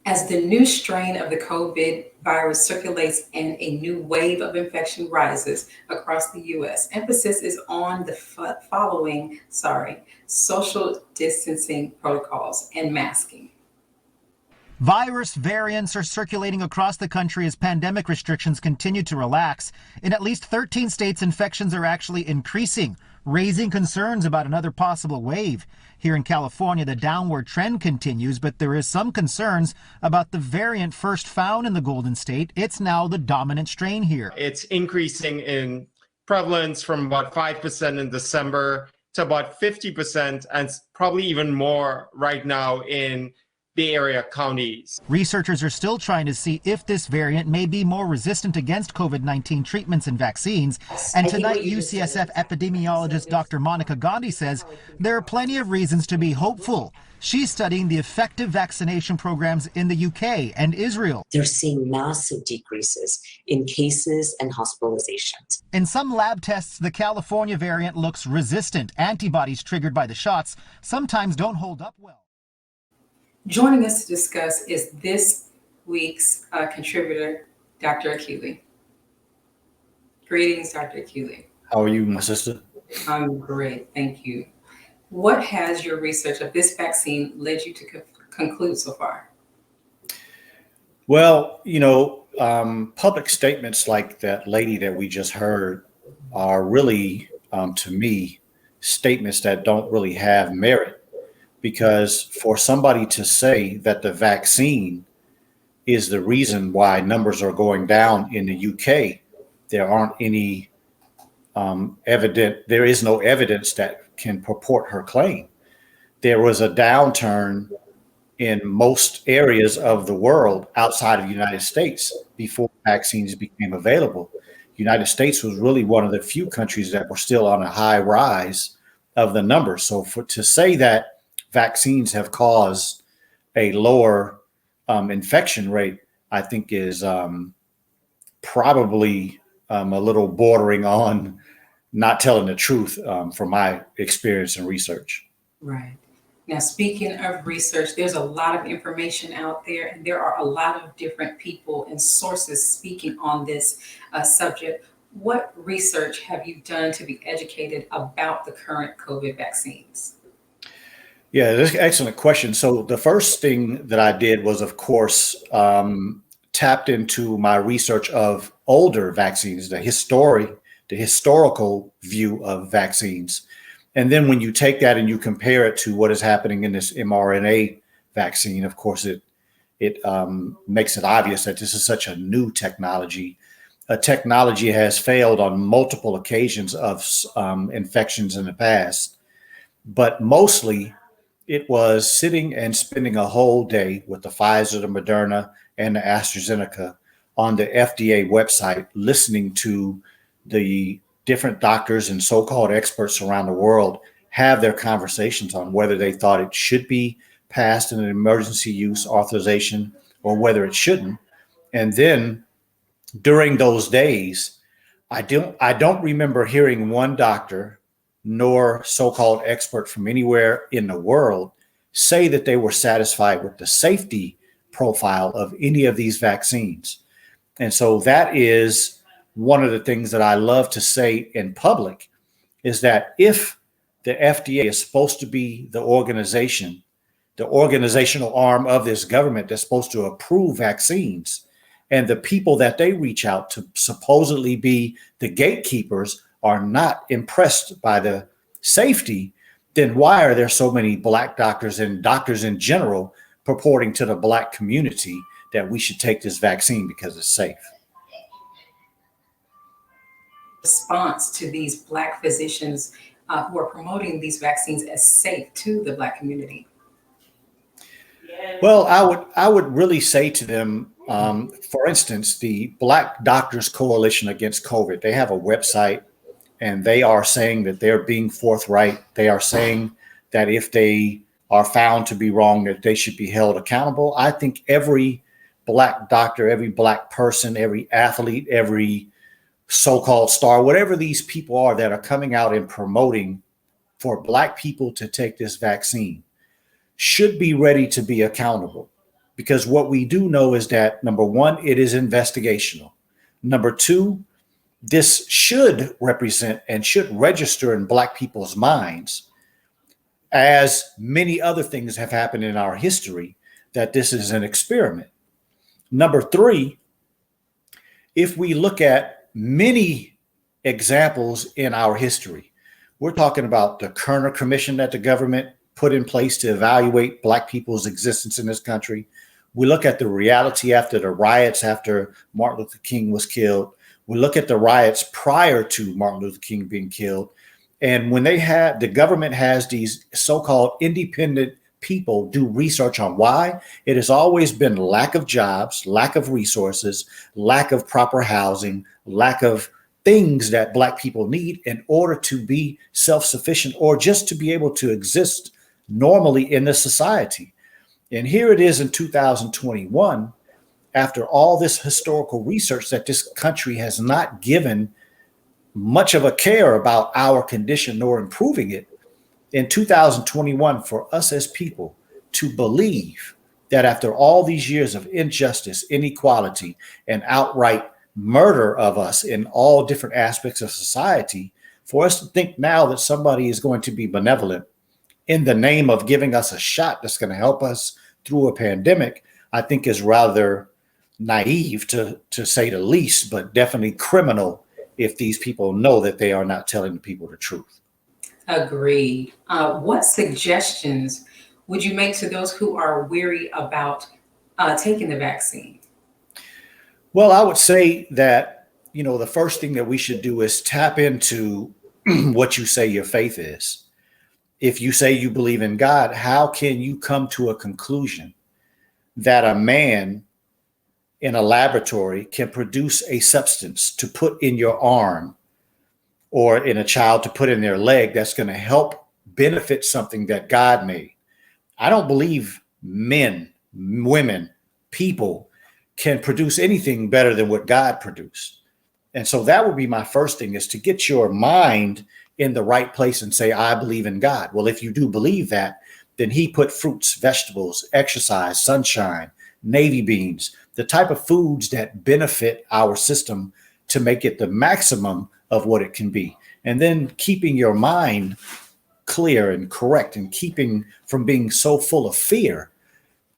As the new strain of the COVID virus circulates and a new wave of infection rises across the US, emphasis is on the following, social distancing protocols and masking. Virus variants are circulating across the country as pandemic restrictions continue to relax. In at least 13 states, infections are actually increasing, raising concerns about another possible wave. Here in California, the downward trend continues, but there is some concerns about the variant first found in the Golden State. It's now the dominant strain here. It's increasing in prevalence from about 5% in December to about 50%, and probably even more right now in Bay Area counties. Researchers are still trying to see if this variant may be more resistant against COVID-19 treatments and vaccines. And tonight, UCSF epidemiologist Dr. Monica Gandhi says there are plenty of reasons to be hopeful. She's studying the effective vaccination programs in the UK and Israel. They're seeing massive decreases in cases and hospitalizations. In some lab tests, the California variant looks resistant. Antibodies triggered by the shots sometimes don't hold up well. Joining us to discuss is this week's contributor, Dr. Akili. Greetings, Dr. Akili. How are you, my sister? I'm great, thank you. What has your research of this vaccine led you to conclude so far? Well, public statements like that lady that we just heard are really, to me, statements that don't really have merit. Because for somebody to say that the vaccine is the reason why numbers are going down in the UK, there aren't any there is no evidence that can purport her claim. There was a downturn in most areas of the world outside of the United States before vaccines became available. The United States was really one of the few countries that were still on a high rise of the numbers. So to say that vaccines have caused a lower infection rate, I think is probably a little bordering on not telling the truth from my experience and research. Right. Now, speaking of research, there's a lot of information out there, and there are a lot of different people and sources speaking on this subject. What research have you done to be educated about the current COVID vaccines? Yeah, that's an excellent question. So the first thing that I did was, of course, tapped into my research of older vaccines, the historical view of vaccines. And then when you take that and you compare it to what is happening in this mRNA vaccine, of course, it makes it obvious that this is such a new technology. A technology has failed on multiple occasions of infections in the past, but mostly it was sitting and spending a whole day with the Pfizer, the Moderna, and the AstraZeneca on the FDA website, listening to the different doctors and so-called experts around the world have their conversations on whether they thought it should be passed in an emergency use authorization or whether it shouldn't. And then during those days, I don't remember hearing one doctor nor so-called expert from anywhere in the world say that they were satisfied with the safety profile of any of these vaccines. And so that is one of the things that I love to say in public, is that if the FDA is supposed to be the organization, the organizational arm of this government that's supposed to approve vaccines, and the people that they reach out to supposedly be the gatekeepers are not impressed by the safety, then why are there so many Black doctors and doctors in general purporting to the Black community that we should take this vaccine because it's safe? Response to these Black physicians who are promoting these vaccines as safe to the Black community? Well, I would really say to them, for instance, the Black Doctors Coalition Against COVID, they have a website, and they are saying that they're being forthright. They are saying that if they are found to be wrong, that they should be held accountable. I think every Black doctor, every Black person, every athlete, every so-called star, whatever these people are that are coming out and promoting for Black people to take this vaccine, should be ready to be accountable. because what we do know is that, number one, it is investigational. Number two, this should represent and should register in Black people's minds, as many other things have happened in our history, that this is an experiment. Number three, if we look at many examples in our history, we're talking about the Kerner Commission that the government put in place to evaluate Black people's existence in this country. We look at the reality after the riots after Martin Luther King was killed. We look at the riots prior to Martin Luther King being killed. And when the government has these so-called independent people do research on why, it has always been lack of jobs, lack of resources, lack of proper housing, lack of things that Black people need in order to be self-sufficient or just to be able to exist normally in the society. And here it is in 2021, after all this historical research that this country has not given much of a care about our condition nor improving it. In 2021, for us as people to believe that after all these years of injustice, inequality, and outright murder of us in all different aspects of society, for us to think now that somebody is going to be benevolent in the name of giving us a shot that's going to help us through a pandemic, I think is rather naive to say the least, but definitely criminal if these people know that they are not telling the people the truth. Agreed. What suggestions would you make to those who are weary about taking the vaccine? Well, I would say that, the first thing that we should do is tap into what you say your faith is. If you say you believe in God, how can you come to a conclusion that a man in a laboratory can produce a substance to put in your arm or in a child to put in their leg that's going to help benefit something that God made? I don't believe men, women, people can produce anything better than what God produced. And so that would be my first thing, is to get your mind in the right place and say, I believe in God. Well, if you do believe that, then he put fruits, vegetables, exercise, sunshine, navy beans, the type of foods that benefit our system to make it the maximum of what it can be. And then keeping your mind clear and correct and keeping from being so full of fear.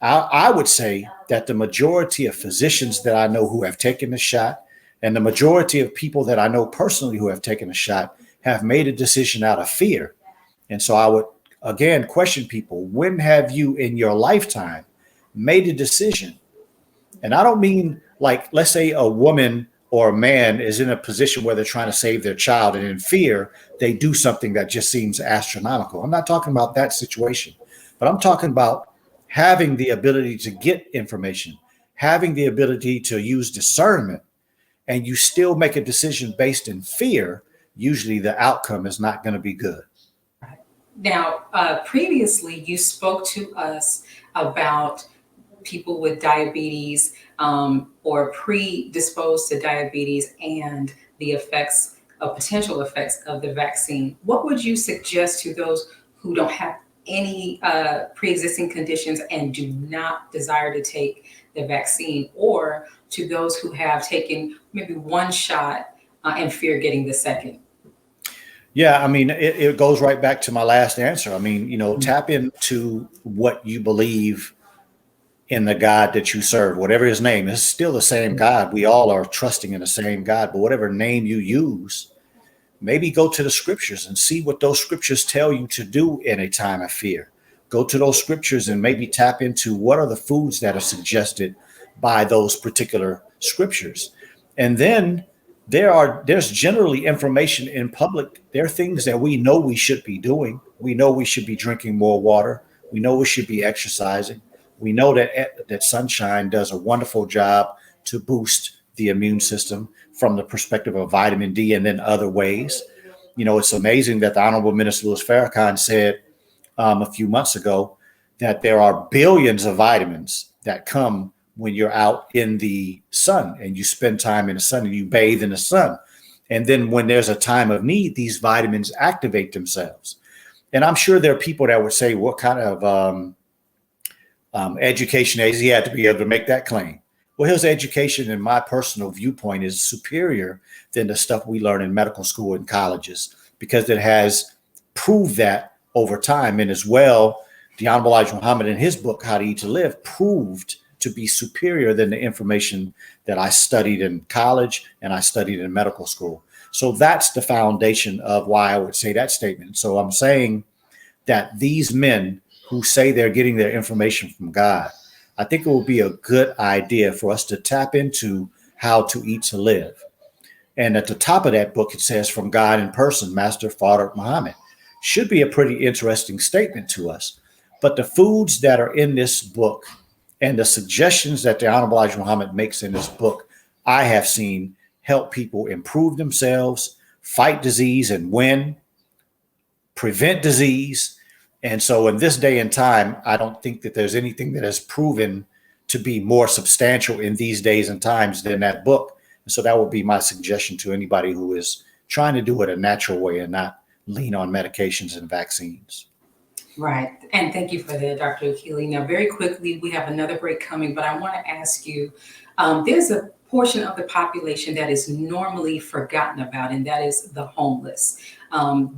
I would say that the majority of physicians that I know who have taken the shot, and the majority of people that I know personally who have taken a shot, have made a decision out of fear. And so I would, again, question people, when have you in your lifetime made a decision? And I don't mean like, let's say a woman or a man is in a position where they're trying to save their child, and in fear, they do something that just seems astronomical. I'm not talking about that situation, but I'm talking about having the ability to get information, having the ability to use discernment, and you still make a decision based in fear. Usually the outcome is not going to be good. Now, previously you spoke to us about people with diabetes or predisposed to diabetes and the effects of potential effects of the vaccine. What would you suggest to those who don't have any pre-existing conditions and do not desire to take the vaccine, or to those who have taken maybe one shot and fear getting the second? Yeah, I mean, it goes right back to my last answer. I mean, tap into what you believe in the God that you serve, whatever his name is, still the same God. We all are trusting in the same God, but whatever name you use, maybe go to the scriptures and see what those scriptures tell you to do in a time of fear. Go to those scriptures and maybe tap into what are the foods that are suggested by those particular scriptures. And then there's generally information in public. There are things that we know we should be doing. We know we should be drinking more water. We know we should be exercising. We know that sunshine does a wonderful job to boost the immune system from the perspective of vitamin D and then other ways. It's amazing that the Honorable Minister Louis Farrakhan said a few months ago that there are billions of vitamins that come when you're out in the sun and you spend time in the sun and you bathe in the sun. And then when there's a time of need, these vitamins activate themselves. And I'm sure there are people that would say, what kind of education age, he had to be able to make that claim. Well, his education, in my personal viewpoint, is superior than the stuff we learn in medical school and colleges, because it has proved that over time. And as well, the Honorable Elijah Muhammad in his book, How to Eat to Live, proved to be superior than the information that I studied in college and I studied in medical school. So that's the foundation of why I would say that statement. So I'm saying that these men who say they're getting their information from God, I think it will be a good idea for us to tap into How to Eat to Live. And at the top of that book, it says, from God in person, Master Fard Muhammad. Should be a pretty interesting statement to us. But the foods that are in this book and the suggestions that the Honorable Elijah Muhammad makes in this book, I have seen help people improve themselves, fight disease and win, prevent disease. And so in this day and time, I don't think that there's anything that has proven to be more substantial in these days and times than that book. And so that would be my suggestion to anybody who is trying to do it a natural way and not lean on medications and vaccines. Right. And thank you for that, Dr. Akili. Now, very quickly, we have another break coming, but I want to ask you, there's a portion of the population that is normally forgotten about, and that is the homeless.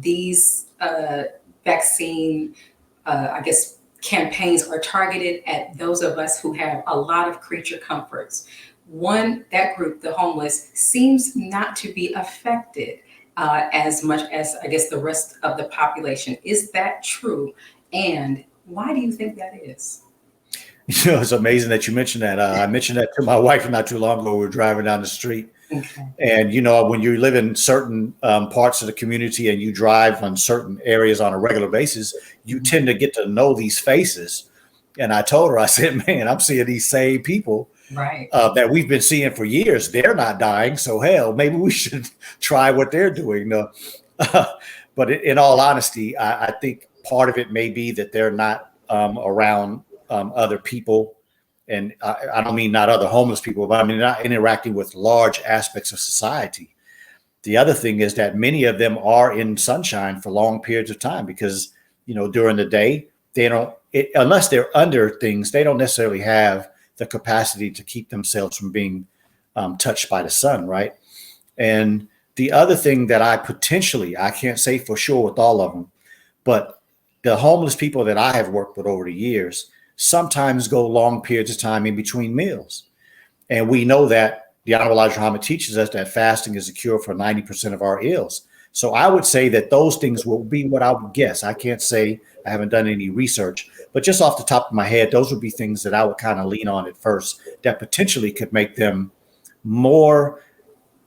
These vaccine, campaigns are targeted at those of us who have a lot of creature comforts. That group, the homeless, seems not to be affected as much as, I guess, the rest of the population. Is that true? And why do you think that is? You know, it's amazing that you mentioned that. I mentioned that to my wife not too long ago. We were driving down the street. Okay. And, you know, when you live in certain parts of the community and you drive on certain areas on a regular basis, you tend to get to know these faces. And I told her, I said, man, I'm seeing these same people Right. That we've been seeing for years. They're not dying. So, hell, maybe we should try what they're doing. No. But in all honesty, I think part of it may be that they're not around other people. And I don't mean not other homeless people, but I mean not interacting with large aspects of society. The other thing is that many of them are in sunshine for long periods of time because, you know, during the day, they don't, unless they're under things, they don't necessarily have the capacity to keep themselves from being touched by the sun, right? And the other thing that I can't say for sure with all of them, but the homeless people that I have worked with over the years sometimes go long periods of time in between meals. And we know that the Honorable Elijah Muhammad teaches us that fasting is a cure for 90% of our ills. So I would say that those things will be what I would guess. I can't say, I haven't done any research, but just off the top of my head, those would be things that I would kind of lean on at first that potentially could make them a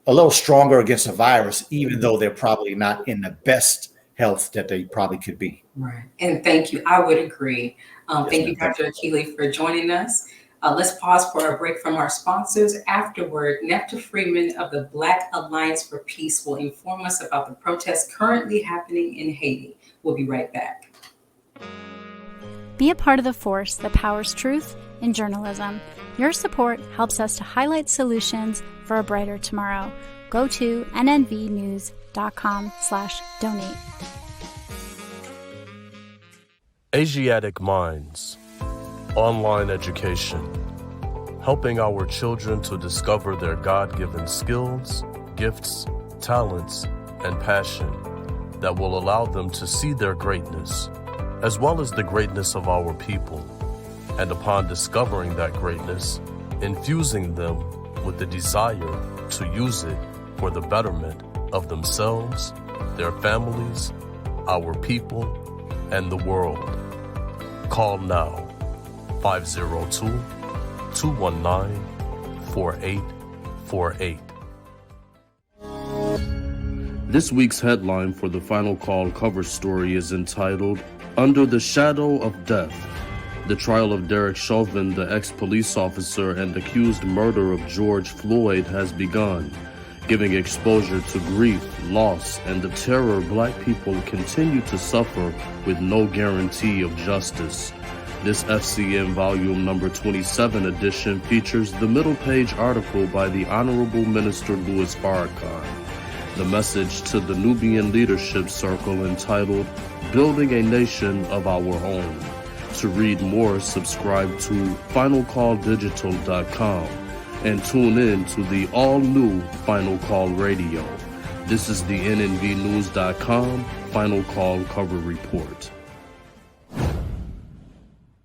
little stronger against the virus, even though they're probably not in the best health that they probably could be. Right. And thank you. I would agree. Yes, Thank you, ma'am. Dr. Akili, for joining us. Let's pause for a break from our sponsors. Afterward, Nefta Freeman of the Black Alliance for Peace will inform us about the protests currently happening in Haiti. We'll be right back. Be a part of the force that powers truth in journalism. Your support helps us to highlight solutions for a brighter tomorrow. Go to nnvnews.com/donate. Asiatic Minds. Online education. Helping our children to discover their God-given skills, gifts, talents, and passion that will allow them to see their greatness, as well as the greatness of our people. And upon discovering that greatness, infusing them with the desire to use it for the betterment of themselves, their families, our people, and the world. Call now, 502-219-4848. This week's headline for the Final Call cover story is entitled, Under the Shadow of Death. The trial of Derek Chauvin, the ex-police officer and accused murder of George Floyd, has begun, giving exposure to grief, loss, and the terror Black people continue to suffer with no guarantee of justice. This FCM Volume Number 27 edition features the middle page article by the Honorable Minister Louis Farrakhan, the message to the Nubian Leadership Circle entitled, Building a Nation of Our Own, To read more, subscribe to finalcalldigital.com and tune in to the all-new Final Call Radio. This is the NNVnews.com Final Call Cover Report.